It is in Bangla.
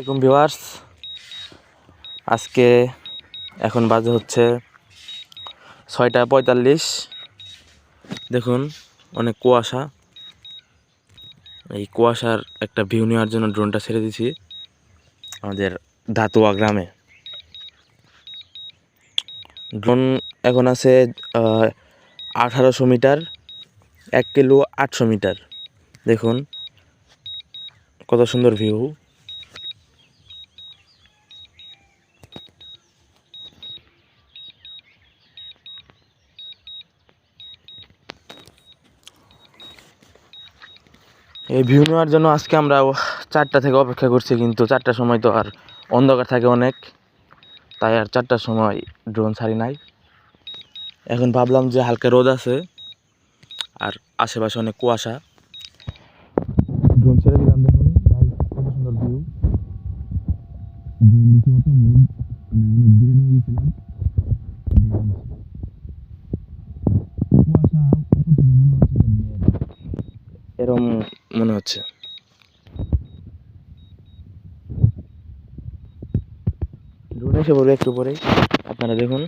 আসসালামাইকুম ভিউয়ার্স, আজকে এখন বাজে হচ্ছে 6:45। দেখুন অনেক কুয়াশা। এই কুয়াশার একটা ভিউ নেওয়ার জন্য ড্রোনটা ছেড়ে দিয়েছি আমাদের ধাতুয়া গ্রামে। ড্রোন এখন আছে 1800 মিটার, 1 কিলো 800 মিটার। দেখুন কত সুন্দর ভিউ। এই ভিউ নেওয়ার জন্য আজকে আমরা 4টা থেকে অপেক্ষা করছি, কিন্তু 4টার সময় তো আর অন্ধকার থাকে অনেক, তাই আর 4টার সময় ড্রোন ছাড়ি নাই। এখন ভাবলাম যে হালকা রোদ আছে আর আশেপাশে অনেক কুয়াশা, ড্রোন ছেড়ে দিলাম। দেখুন কত সুন্দর ভিউ। ড্রোন দিতে অটো মোড, আমি অনেক দূরে নিয়ে গেছিলাম। কুয়াশা উপর থেকে মনে হচ্ছে এরম মনে হচ্ছে। ড্রোন এসে পড়বে একটু পরেই, আপনারা দেখুন।